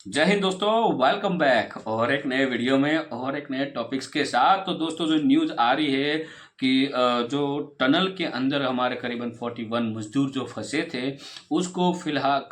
जय हिंद दोस्तों, welcome back और एक नए वीडियो में और एक नए टॉपिक्स के साथ। तो दोस्तों जो न्यूज़ आ रही है कि जो टनल के अंदर हमारे करीबन 41 मजदूर जो फंसे थे उसको फिलहाल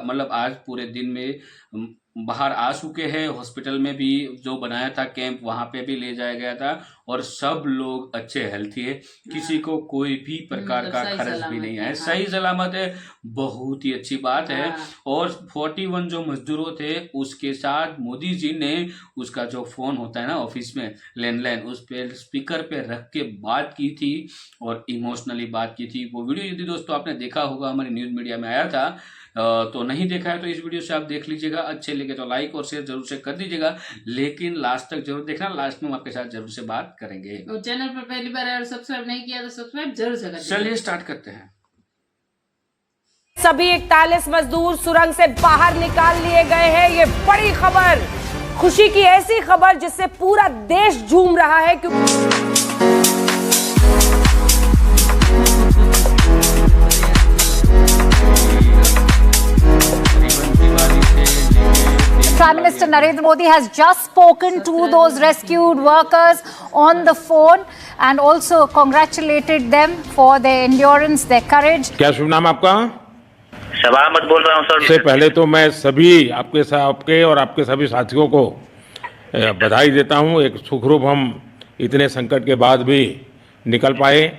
मतलब आज पूरे दिन में बाहर आ चुके हैं। हॉस्पिटल में भी जो बनाया था कैंप वहाँ पे भी ले जाया गया था और सब लोग अच्छे हेल्थी है, किसी को कोई भी प्रकार का खर्च भी नहीं है, सही सलामत है। बहुत ही अच्छी बात है। और 41 जो मजदूरों थे उसके साथ मोदी जी ने उसका जो फोन होता है ना ऑफिस में लैंडलाइन, उस पे स्पीकर पे रख के बात की थी और इमोशनली बात की थी। वो वीडियो यदि दोस्तों आपने देखा होगा, हमारी न्यूज मीडिया में आया था, तो नहीं देखा है तो इस वीडियो से आप देख लीजिएगा। अच्छे लगे तो लाइक और शेयर जरूर से कर दीजिएगा, लेकिन लास्ट तक जरूर देखना, लास्ट में हम आपके साथ जरूर से बात करेंगे। और चैनल पर पहली बार है और सब्सक्राइब नहीं किया तो सब्सक्राइब जरूर से करें। चलिए स्टार्ट करते हैं। सभी 41 मजदूर सुरंग से बाहर निकाल लिए गए हैं। ये बड़ी खबर, खुशी की ऐसी खबर जिससे पूरा देश झूम रहा है क्योंकि Prime Minister Narendra Modi has just spoken to those rescued workers on the phone and also congratulated them for their endurance, their courage. क्या शुभ नाम आपका? शबा अहमद बोल रहा हूँ सर। सबसे पहले तो मैं सभी आपके और आपके सभी साथियों को बधाई देता हूँ। एक सुखरूप हम इतने संकट के बाद भी निकल पाए,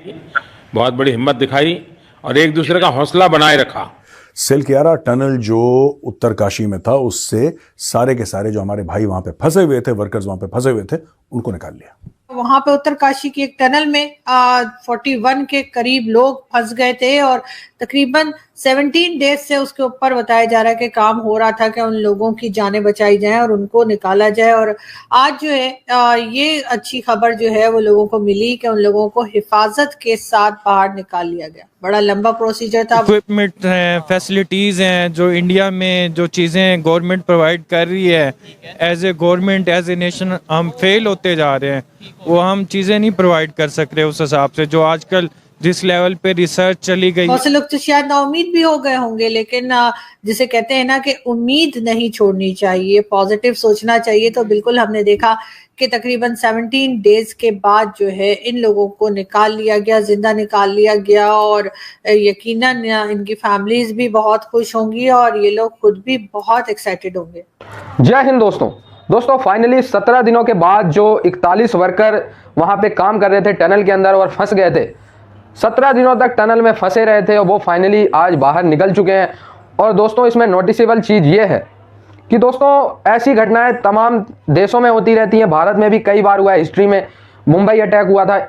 बहुत बड़ी हिम्मत दिखाई और एक दूसरे का हौसला बनाए रखा। सिलकियारा टनल जो उत्तरकाशी में था उससे सारे के सारे जो हमारे भाई वहां पे फंसे हुए थे, वर्कर्स वहां पे फंसे हुए थे, उनको निकाल लिया। वहां पे उत्तरकाशी की एक टनल में 41 के करीब लोग फंस गए थे और तकरीबन 17 डेज से उसके ऊपर बताया जा रहा है कि काम हो रहा था कि उन लोगों की जानें बचाई जाएं और उनको निकाला जाए। और आज जो है ये अच्छी खबर जो है वो लोगों को मिली कि उन लोगों को हिफाजत के साथ बाहर निकाल लिया गया। बड़ा लंबा प्रोसीजर था। इक्विपमेंट हैं, फैसिलिटीज़ हैं, जो इंडिया में जो चीज़ें गवर्नमेंट प्रोवाइड कर रही है, as a government as a nation हम फेल होते जा रहे हैं। वो हम चीज़ें नहीं प्रोवाइड कर सक रहे उस हिसाब से जो आजकल जिस लेवल पे रिसर्च चली गई। बहुत से लोग तो शायद नाउम्मीद भी हो गए होंगे, लेकिन जिसे कहते हैं ना कि उम्मीद नहीं छोड़नी चाहिए, पॉजिटिव सोचना चाहिए। तो बिल्कुल हमने देखा कि तकरीबन 17 डेज के बाद जो है इन लोगों को निकाल लिया गया, जिंदा निकाल लिया गया और यकीनन इनकी फैमिलीज भी बहुत खुश होंगी और ये लोग खुद भी बहुत एक्साइटेड होंगे। जय हिंद दोस्तों फाइनली 17 दिनों के बाद जो 41 वर्कर वहां पे काम कर रहे थे टनल के अंदर और फंस गए थे, 17 दिनों तक टनल में फंसे रहे थे और वो फाइनली आज बाहर निकल चुके हैं। और दोस्तों इसमें नोटिसेबल चीज़ ये है कि दोस्तों ऐसी घटनाएं तमाम देशों में होती रहती हैं। भारत में भी कई बार हुआ है, हिस्ट्री में मुंबई अटैक हुआ था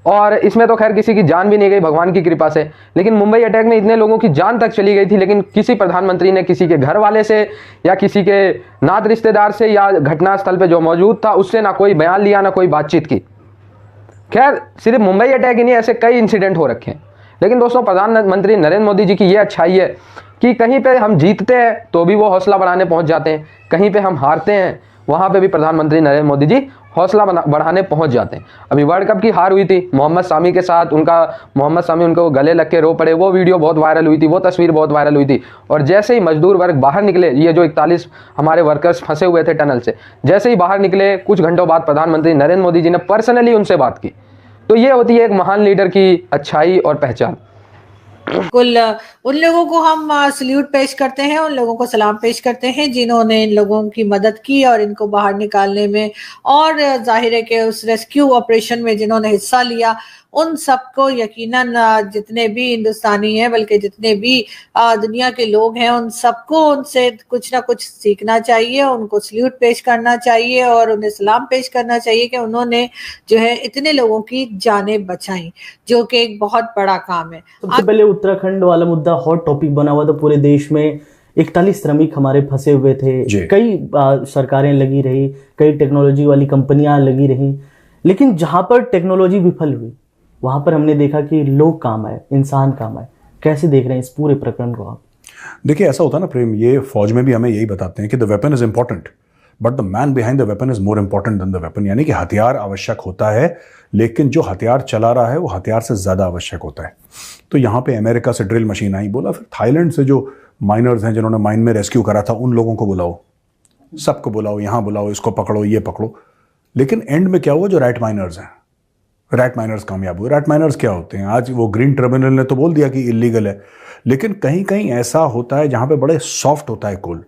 और इसमें तो खैर किसी की जान भी नहीं गई भगवान की कृपा से, लेकिन मुंबई अटैक में इतने लोगों की जान तक चली गई थी, लेकिन किसी प्रधानमंत्री ने किसी के घर वाले से या किसी के नात रिश्तेदार से या घटनास्थल पे जो मौजूद था उससे ना कोई बयान लिया ना कोई बातचीत की। खैर सिर्फ मुंबई अटैक ही नहीं, ऐसे कई इंसिडेंट हो रखे हैं। लेकिन दोस्तों प्रधानमंत्री नरेंद्र मोदी जी की ये अच्छाई है कि कहीं पे हम जीतते हैं तो भी वो हौसला बढ़ाने पहुंच जाते हैं, कहीं पे हम हारते हैं वहां पे भी प्रधानमंत्री नरेंद्र मोदी जी हौसला बढ़ाने पहुंच जाते हैं। अभी वर्ल्ड कप की हार हुई थी मोहम्मद सामी के साथ, मोहम्मद सामी उनको गले लग के रो पड़े, वो वीडियो बहुत वायरल हुई थी, वो तस्वीर बहुत वायरल हुई थी। और जैसे ही मजदूर वर्ग बाहर निकले, ये जो 41 हमारे वर्कर्स फंसे हुए थे टनल से, जैसे ही बाहर निकले कुछ घंटों बाद प्रधानमंत्री नरेंद्र मोदी जी ने पर्सनली उनसे बात की। तो ये होती है एक महान लीडर की अच्छाई और पहचान। बिल्कुल उन लोगों को हम सल्यूट पेश करते हैं, उन लोगों को सलाम पेश करते हैं जिन्होंने इन लोगों की मदद की और इनको बाहर निकालने में और जाहिर है कि उस रेस्क्यू ऑपरेशन में जिन्होंने हिस्सा लिया उन सबको यकीनन जितने भी हिंदुस्तानी हैं बल्कि जितने भी दुनिया के लोग हैं उन सबको उनसे कुछ ना कुछ सीखना चाहिए, उनको सल्यूट पेश करना चाहिए और उन्हें सलाम पेश करना चाहिए कि उन्होंने जो है इतने लोगों की जानें बचाई, जो कि एक बहुत बड़ा काम है। सबसे पहले उत्तराखंड वाला मुद्दा हॉट टॉपिक बना हुआ था पूरे देश में। 41 श्रमिक हमारे फंसे हुए थे, कई सरकारें लगी रही, कई टेक्नोलॉजी वाली कंपनियां लगी रही, लेकिन जहां पर टेक्नोलॉजी विफल हुई वहां पर हमने देखा कि लोग काम आए, इंसान काम आए। कैसे देख रहे हैं इस पूरे प्रकरण को आप? देखिए ऐसा होता है ना प्रेम, ये फौज में भी हमें यही बताते हैं कि the weapon is important but the man behind the weapon is more important than the weapon. यानी कि हथियार आवश्यक होता है लेकिन जो हथियार चला रहा है वो हथियार से ज्यादा आवश्यक होता है। तो यहाँ पे अमेरिका से ड्रिल मशीन आई, बोला फिर थाईलैंड से जो माइनर्स हैं जिन्होंने माइन में रेस्क्यू करा था उन लोगों को बुलाओ, सबको बुलाओ, यहाँ बुलाओ, इसको पकड़ो, ये पकड़ो। लेकिन एंड में क्या हुआ, जो रैट माइनर्स हैं, रैट माइनर्स कामयाब हुए। रैट माइनर्स क्या होते हैं? आज वो ग्रीन ट्रिब्यूनल ने तो बोल दिया कि इलीगल है, लेकिन कहीं कहीं ऐसा होता है जहाँ पे बड़े सॉफ्ट होता है कोल,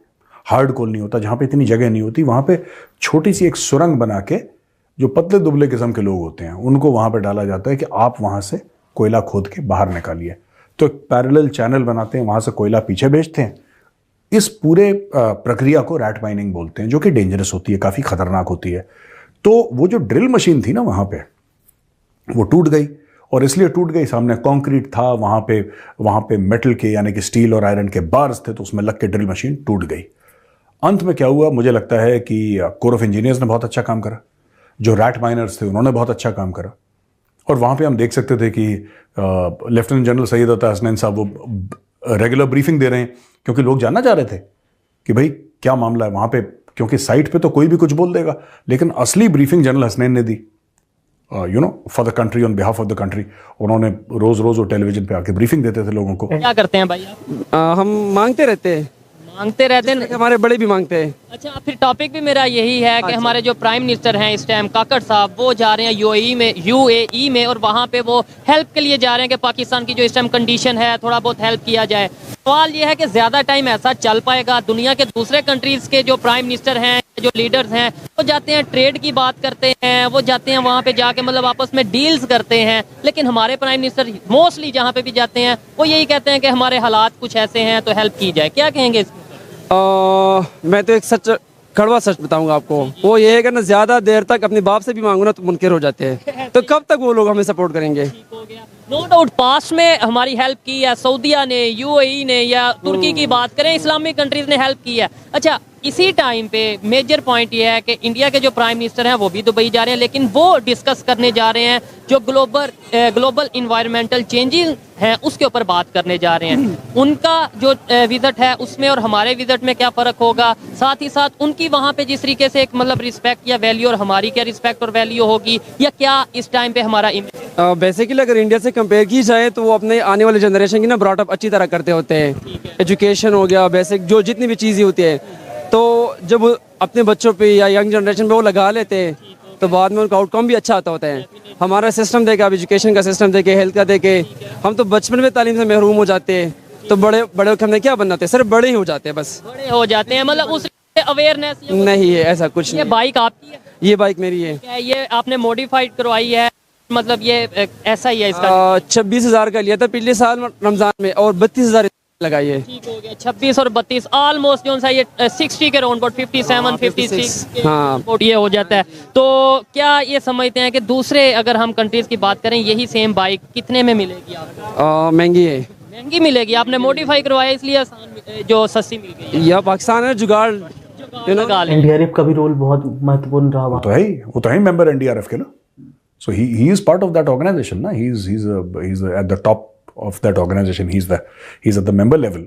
हार्ड कोल नहीं होता, जहाँ पे इतनी जगह नहीं होती, वहाँ पे छोटी सी एक सुरंग बना के जो पतले दुबले किस्म के लोग होते हैं उनको वहाँ पे डाला जाता है कि आप वहाँ से कोयला खोद के बाहर निकालिए। तो एक पैरेलल चैनल बनाते हैं, वहाँ से कोयला पीछे भेजते हैं। इस पूरे प्रक्रिया को रैट माइनिंग बोलते हैं, जो कि डेंजरस होती है, काफ़ी खतरनाक होती है। तो वो जो ड्रिल मशीन थी ना वहाँ पे, वो टूट गई। और इसलिए टूट गई, सामने कंक्रीट था, वहाँ पे मेटल के यानी कि स्टील और आयरन के बार्स थे, तो उसमें लग के ड्रिल मशीन टूट गई। अंत में क्या हुआ, मुझे लगता है कि कोर ऑफ इंजीनियर्स ने बहुत अच्छा काम करा, जो रैट माइनर्स थे उन्होंने बहुत अच्छा काम करा। और वहाँ पे हम देख सकते थे कि लेफ्टिनेंट जनरल सैयद अता हसनैन साहब वो रेगुलर ब्रीफिंग दे रहे हैं, क्योंकि लोग जानना चाह रहे थे कि भाई क्या मामला है वहाँ पे, क्योंकि साइट पे तो कोई भी कुछ बोल देगा, लेकिन असली ब्रीफिंग जनरल हसनैन ने दी, for the country, on behalf of the country. उन्होंने रोज रोज वो टेलीविजन पे आके ब्रीफिंग देते थे लोगों को। क्या करते हैं भाई आप? हम मांगते रहते हैं, हमारे बड़े भी मांगते हैं। अच्छा, फिर टॉपिक भी मेरा यही है कि हमारे जो प्राइम मिनिस्टर हैं इस टाइम काकड़ साहब, वो जा रहे हैं यूएई में और वहाँ पे वो हेल्प के लिए जा रहे हैं कि पाकिस्तान की जो इस टाइम कंडीशन है थोड़ा बहुत हेल्प किया जाए। सवाल ये है कि ज़्यादा टाइम ऐसा चल पाएगा? दुनिया के दूसरे कंट्रीज़ के जो प्राइम मिनिस्टर हैं, जो लीडर्स हैं, वो जाते हैं ट्रेड की बात करते हैं, वो जाते हैं वहाँ पे जाके मतलब आपस में डील्स करते हैं, लेकिन हमारे प्राइम मिनिस्टर मोस्टली जहाँ पे भी जाते हैं वो यही कहते हैं कि हमारे हालात कुछ ऐसे हैं तो हेल्प की जाए। क्या कहेंगे इसमें? मैं तो एक सच, कड़वा सच बताऊंगा आपको, वो ये है कि ना ज़्यादा देर तक अपने बाप से भी मांगो ना तो मुनकिर हो जाते हैं, तो कब तक वो लोग हमें सपोर्ट करेंगे? नो डाउट पास्ट में हमारी हेल्प की है, सऊदीया ने, यूएई ने, या तुर्की की बात करें, इस्लामिक कंट्रीज ने हेल्प की है। अच्छा, इसी टाइम पे मेजर पॉइंट ये है कि इंडिया के जो प्राइम मिनिस्टर हैं वो भी दुबई जा रहे हैं, लेकिन वो डिस्कस करने जा रहे हैं जो ग्लोबल इन्वायरमेंटल चेंजेस हैं उसके ऊपर बात करने जा रहे हैं। उनका जो विजिट है उसमें और हमारे विजिट में क्या फ़र्क होगा, साथ ही साथ उनकी वहाँ पे जिस तरीके से एक मतलब रिस्पेक्ट या वैल्यू और हमारी क्या रिस्पेक्ट और वैल्यू होगी, या क्या इस टाइम पे हमारा बेसिकली अगर इंडिया से कंपेयर की जाए तो वो अपने आने वाले जनरेशन की ना ब्रॉटअप अच्छी तरह करते होते हैं। एजुकेशन हो गया, बेसिक जो जितनी भी चीज़ें होती है, तो जब अपने बच्चों पे या यंग जनरेशन पे वो लगा लेते हैं तो बाद में उनका आउटकम भी अच्छा आता होता है। हमारा सिस्टम देखे, अब एजुकेशन का सिस्टम देखे, हेल्थ का देखे, हम तो बचपन में तालीम से महरूम हो जाते हैं, तो बड़े होकर हमने क्या बनना, सिर्फ बड़े ही हो जाते हैं, बस बड़े हो जाते हैं, मतलब उस अवेयरनेस नहीं है, ऐसा कुछ नहीं। ये बाइक आपकी है? ये बाइक मेरी है। ये आपने मॉडिफाइड करवाई है, मतलब ये ऐसा ही है इसका? 26,000 का लिया था पिछले साल रमजान में और 32,000 लगाई है। ठीक हो गया, 26 और 32 ऑलमोस्ट जो सा ये 60 के राउंड अबाउट 57 56 हाँ ये हो जाता है। तो क्या ये समझते हैं कि दूसरे अगर हम कंट्रीज की बात करें यही सेम बाइक कितने में मिलेगी आपको? महंगी है। महंगी मिलेगी, आपने मॉडिफाई करवाया इसलिए आसान जो सस्ती मिल गई। या पाकिस्तान है जुगाड़, एनडीआरएफ का भी रोल बहुत महत्वपूर्ण रहा। वो तो है मेंबर एनडीआरएफ के ना, so he is part of that organization ना, he is at the top of that organization, he's at the member level,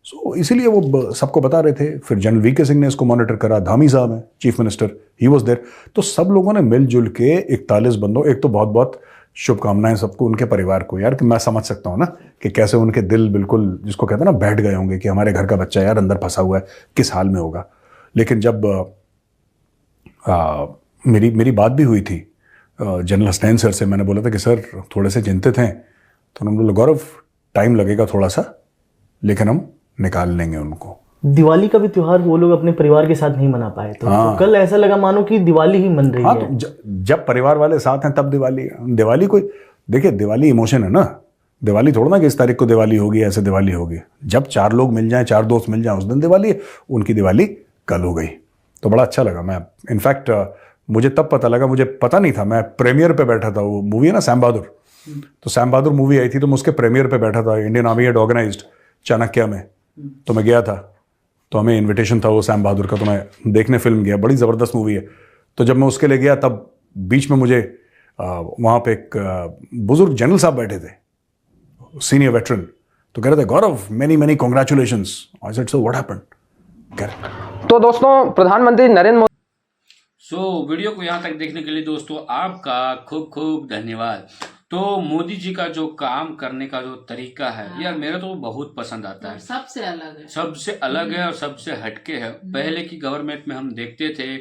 so इसीलिए वो सबको बता रहे थे। फिर जनरल वीके सिंह ने इसको मॉनिटर करा, धामी साहब हैं chief minister, he was there. तो सब लोगों ने मिलजुल के 41 बंदों, एक तो बहुत बहुत शुभकामनाएं सबको, उनके परिवार को यार, कि मैं समझ सकता हूँ ना कि कैसे उनके दिल बिल्कुल जिसको कहते हैं ना बैठ गए होंगे कि हमारे घर का बच्चा यार अंदर फंसा हुआ है, किस हाल में होगा। लेकिन जब मेरी बात भी हुई थी जनरल हसनैन सर से, मैंने बोला था कि सर थोड़े से चिंतित हैं, तो उन्होंने बोला गौरव टाइम लगेगा थोड़ा सा, लेकिन हम निकाल लेंगे उनको। दिवाली का भी त्योहार वो लोग अपने परिवार के साथ नहीं मना पाए, तो कल ऐसा लगा मानो कि दिवाली ही मन रही है। तो जब परिवार वाले साथ हैं तब दिवाली कोई देखिए, दिवाली इमोशन है ना, दिवाली थोड़ा ना कि इस तारीख को दिवाली होगी, ऐसे दिवाली होगी। जब 4 लोग मिल जाएं, 4 दोस्त मिल जाएं, उस दिन दिवाली है। उनकी दिवाली कल हो गई, तो बड़ा अच्छा लगा। मैं इनफैक्ट मुझे तब पता लगा, मुझे पता नहीं था, मैं प्रीमियर पे बैठा था, वो मूवी है ना सैम बहादुर, तो सैम बहादुर मूवी आई थी तो मैं उसके प्रीमियर पे बैठा था, Indian army had organized Chanakya में, तो मैं गया था, तो हमें इनविटेशन था वो सैम बहादुर का, तो मैं देखने फिल्म गया, बड़ी ज़बरदस्त मूवी है। तो जब मैं उसके लिए गया तब बीच में मुझे वहाँ पे एक बुजुर्ग जनरल साहब बैठे थे, सीनियर वेटरन, तो कह रहे थे Gaurav many congratulations. I said so what happened? तो दोस्तों प्रधानमंत्री नरेंद्र मोदी वीडियो को यहाँ तक देखने के लिए दोस्तों आपका खूब खूब धन्यवाद। तो मोदी जी का जो काम करने का जो तरीका है यार मेरा तो बहुत पसंद आता है। सबसे अलग है, सबसे अलग है और सबसे हटके है। पहले की गवर्नमेंट में हम देखते थे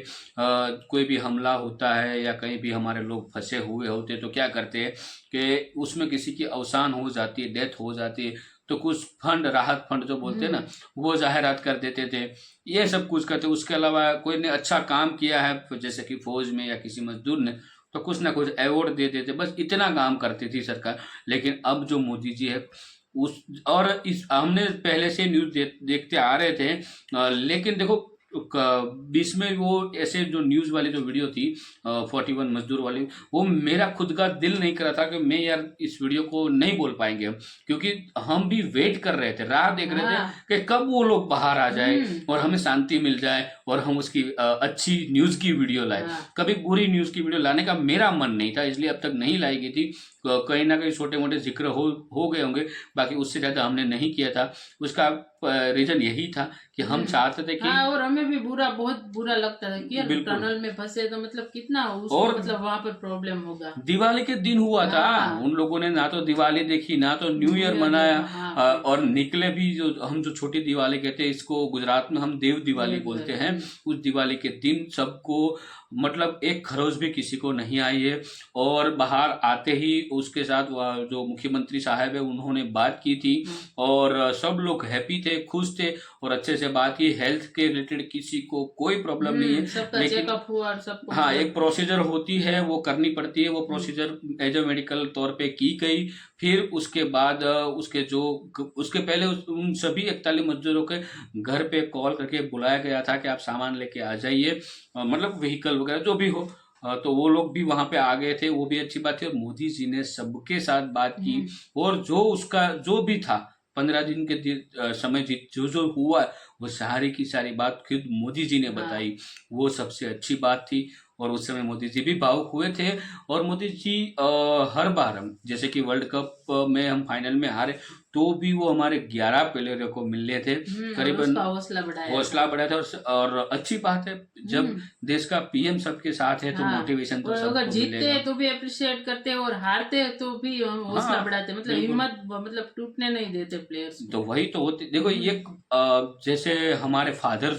कोई भी हमला होता है या कहीं भी हमारे लोग फंसे हुए होते तो क्या करते हैं कि उसमें किसी की अवसान हो जाती है, डेथ हो जाती है, तो कुछ फंड, राहत फंड जो बोलते हैं ना, वो जाहिरात कर देते थे, ये सब कुछ करते। उसके अलावा कोई ने अच्छा काम किया है जैसे कि फौज में या किसी मजदूर ने, तो कुछ ना कुछ अवार्ड दे देते, बस इतना काम करती थी सरकार। लेकिन अब जो मोदी जी है उस और इस हमने पहले से न्यूज देखते आ रहे थे, लेकिन देखो बीच में वो ऐसे जो न्यूज वाली जो वीडियो थी 41 मजदूर वाली, वो मेरा खुद का दिल नहीं कर रहा था कि मैं यार इस वीडियो को नहीं बोल पाएंगे हम, क्योंकि हम भी वेट कर रहे थे, राह देख रहे थे कि कब वो लोग बाहर आ जाए और हमें शांति मिल जाए और हम उसकी अच्छी न्यूज की वीडियो लाए। कभी बुरी न्यूज की वीडियो लाने का मेरा मन नहीं था, इसलिए अब तक नहीं लाई गई थी। कहीं ना कहीं छोटे मोटे जिक्र हो गए होंगे, बाकी उससे ज्यादा हमने नहीं किया था। उसका रीजन यही था कि हम चाहते थे कि और हमें भी बहुत बुरा लगता था कि यार टनल में फंसे तो मतलब कितना उसको मतलब वहाँ पर प्रॉब्लम होगा। दिवाली के दिन हुआ था, उन लोगों ने ना तो दिवाली देखी ना तो न्यू ईयर मनाया, और निकले भी हम जो छोटी दिवाली कहते हैं, इसको गुजरात में हम देव दिवाली बोलते हैं, उस दिवाली के दिन सबको मतलब एक खरोच भी किसी को नहीं आई है। और बाहर आते ही उसके साथ जो मुख्यमंत्री साहब है उन्होंने बात की थी और सब लोग हैप्पी थे, खुश थे और अच्छे से बात की। हेल्थ के रिलेटेड किसी को कोई प्रॉब्लम नहीं है, लेकिन हाँ एक प्रोसीजर होती है वो करनी पड़ती है, वो प्रोसीजर एज ए मेडिकल तौर पे की गई। फिर उसके बाद उसके पहले उन सभी 41 मजदूरों के घर पे कॉल करके बुलाया गया था कि आप सामान लेके आ जाइए, मतलब व्हीकल वगैरह जो भी हो, तो वो लोग भी वहां पे आ गए थे, वो भी अच्छी बात थी। और मोदी जी ने सबके साथ बात की और जो उसका जो भी था 15 दिन के समय जो हुआ वो सारी की सारी बात खुद मोदी जी ने बताई, वो सबसे अच्छी बात थी। और उस समय मोदी जी भी भावुक हुए थे। और मोदी जी हर बार हम जैसे कि वर्ल्ड कप में हम फाइनल में हारे तो भी वो हमारे 11 प्लेयरों को मिलने थे, करीबन हौसला बढ़ाया था। और अच्छी बात है जब देश का पीएम सबके साथ है तो मोटिवेशन तो सबको अगर जीतते हैं तो भी अप्रिशिएट करते हैं और हारते हैं तो भी हौसला बढ़ाते, मतलब हिम्मत मतलब टूटने नहीं देते प्लेयर्स। तो वही तो होती, देखो ये जैसे हमारे फादर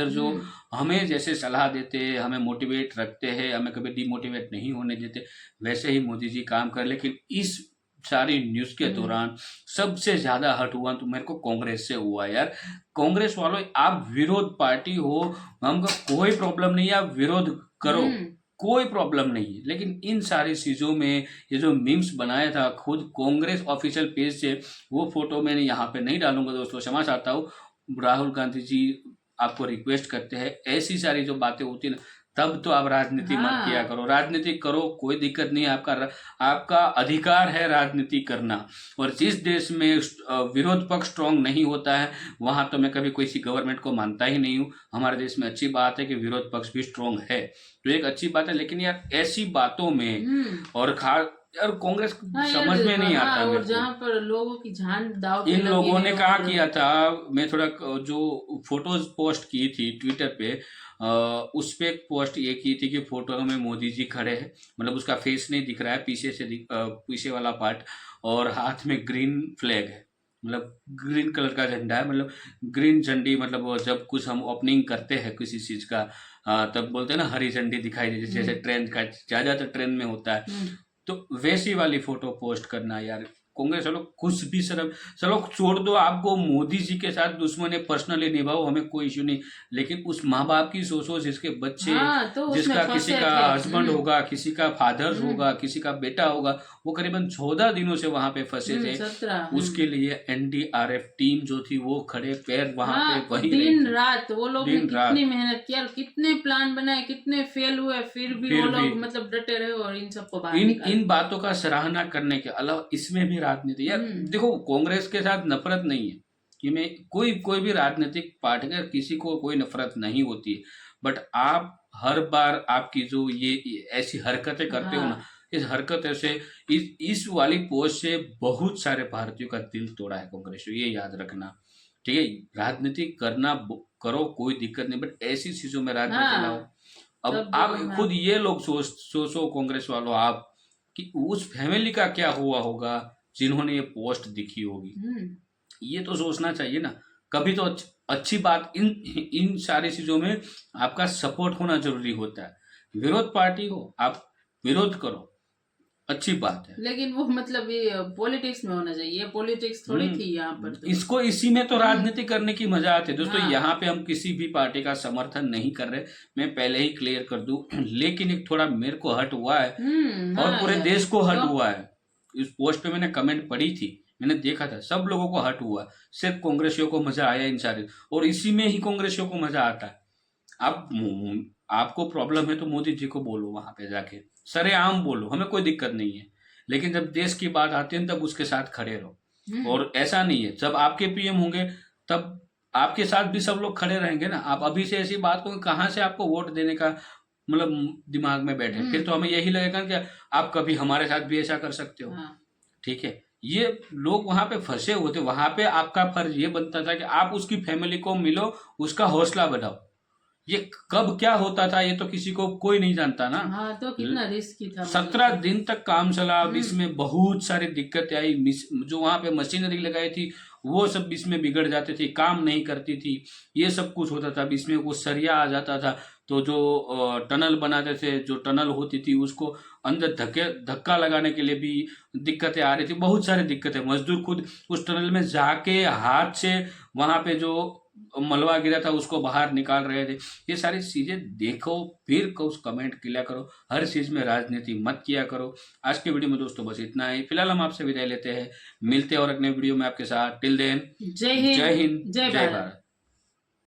जो हमें जैसे सलाह देते, हमें मोटिवेट रखते हैं, हमें कभी डिमोटिवेट नहीं होने देते, वैसे ही मोदी जी काम कर। लेकिन इस सारी न्यूज के दौरान सबसे ज्यादा हर्ट हुआ तो मेरे को कांग्रेस से हुआ यार। कांग्रेस वालों, आप विरोध पार्टी हो, हमको कोई प्रॉब्लम नहीं है, आप विरोध करो, कोई प्रॉब्लम नहीं है। लेकिन इन सारी चीजों में ये जो मीम्स बनाया था खुद कांग्रेस ऑफिशियल पेज से, वो फोटो मैंने यहाँ पे नहीं डालूंगा दोस्तों, क्षमा चाहता हूँ। राहुल गांधी जी आपको रिक्वेस्ट करते हैं, ऐसी सारी जो बातें होती है ना, तब तो आप राजनीति मत किया करो। राजनीति करो, कोई दिक्कत नहीं है, आपका अधिकार है राजनीति करना। और जिस देश में विरोध पक्ष स्ट्रांग नहीं होता है वहां तो मैं कभी किसी गवर्नमेंट को मानता ही नहीं हूँ। हमारे देश में अच्छी बात है कि विरोध पक्ष भी स्ट्रांग है, तो एक अच्छी बात है। लेकिन यार ऐसी बातों में और कांग्रेस समझ में नहीं आता। और जहाँ पर लोगों की जान दाव पे इन लोगों ने कहा किया था, मैं थोड़ा जो फोटोज पोस्ट की थी ट्विटर पे, उस पे पोस्ट ये की थी कि फोटो में मोदी जी खड़े हैं, मतलब उसका फेस नहीं दिख रहा है, पीछे वाला पार्ट, और हाथ में ग्रीन फ्लैग है, मतलब ग्रीन कलर का झंडा है, मतलब ग्रीन झंडी, मतलब जब कुछ हम ओपनिंग करते हैं किसी चीज का तब बोलते हैं ना हरी झंडी दिखाई देती, जैसे ट्रेन का ज्यादातर ट्रेन में होता है, तो वैसी वाली फोटो पोस्ट करना यार। कांग्रेस चलो कुछ भी चलो छोड़ दो, आपको मोदी जी के साथ दुश्मनी पर्सनली निभाओ, हमें कोई इश्यू नहीं, लेकिन उस माँ बाप की सोचो जिसके बच्चे, तो जिसका किसी का हस्बैंड होगा, किसी का फादर होगा, किसी का बेटा होगा, वो करीबन 14 दिनों से वहां पे फंसे थे। उसके लिए एनडीआरएफ टीम जो थी वो खड़े पैर वहां पे वही दिन रात वो लोग कितनी मेहनत किया, कितने प्लान बनाए, कितने फेल हुए, फिर भी वो लोग मतलब डटे रहे और इन सबको बाहर इन बातों का सराहना करने के अलावा इसमें भी राजनीति यार। देखो कांग्रेस के साथ नफरत नहीं है कि मैं कोई भी राजनीतिक पार्टी का किसी को कोई नफरत नहीं होती है, बट आप हर बार आपकी जो ये ऐसी हरकतें करते हो ना, इस हरकत से इस वाली पोस्ट से बहुत सारे भारतीयों का दिल तोड़ा है कांग्रेस, ये याद रखना, ठीक है। राजनीति करना करो, कोई दिक्कत नहीं, बट ऐसी चीजों में राजनीति लाओ। अब आप खुद ये लोग सोचो कांग्रेस वालों, आप कि उस फैमिली का क्या हुआ होगा जिन्होंने ये पोस्ट दिखी होगी। ये तो सोचना चाहिए ना। कभी तो अच्छी बात, इन सारी चीजों में आपका सपोर्ट होना जरूरी होता है। विरोध पार्टी हो, आप विरोध करो, अच्छी बात है, लेकिन वो मतलब ये पॉलिटिक्स में होना चाहिए। पॉलिटिक्स थोड़ी थी यहाँ पर तो। इसको इसी में तो राजनीति करने की मजा आती है दोस्तों। यहाँ पे हम किसी भी पार्टी का समर्थन नहीं कर रहे, मैं पहले ही क्लियर कर दूं। लेकिन एक थोड़ा मेरे को हर्ट हुआ है और पूरे देश को हर्ट हुआ है। इस पोस्ट पे मैंने कमेंट पढ़ी थी, मैंने देखा था, सब लोगों को हर्ट हुआ, सिर्फ कांग्रेसियों को मजा आया इन सारे, और इसी में ही कांग्रेसियों को मजा आता है। आपको प्रॉब्लम है तो मोदी जी को बोलो, वहां पे जाके सरेआम बोलो, हमें कोई दिक्कत नहीं है। लेकिन जब देश की बात आती है तब उसके साथ खड़े रहो। और ऐसा नहीं है जब आपके पीएम होंगे तब आपके साथ भी सब लोग खड़े रहेंगे ना। आप अभी से ऐसी बात को, कहां से आपको वोट देने का मतलब दिमाग में बैठे, फिर तो हमें यही लगेगा कि आप कभी हमारे साथ भी ऐसा कर सकते हो। ठीक है, ये लोग वहां पे फंसे हुए थे। वहां पे आपका फर्ज ये बनता था कि आप उसकी फैमिली को मिलो, उसका हौसला बढ़ाओ। ये कब क्या होता था ये तो किसी को कोई नहीं जानता ना। हाँ, तो कितना रिस्की था। 17 दिन तक काम चला, इसमें बहुत सारी दिक्कतें आई। जो वहां पे मशीनरी लगाई थी वो सब इसमें बिगड़ जाती थी, काम नहीं करती थी, ये सब कुछ होता था। इसमें वो सरिया आ जाता था तो जो टनल बनाते थे, जो टनल होती थी उसको अंदर धक्का लगाने के लिए भी दिक्कतें आ रही थी, बहुत सारी दिक्कतें। मजदूर खुद उस टनल में जाके हाथ से वहां पे जो मलबा गिरा था उसको बाहर निकाल रहे थे। ये सारी चीजें देखो, फिर उस कमेंट किया करो, हर चीज में राजनीति मत किया करो। आज के वीडियो में दोस्तों बस इतना ही। फिलहाल हम आपसे विदाई लेते हैं, मिलते हैं और अगले वीडियो में आपके साथ। टिल देन, जय हिंद, जय भारत।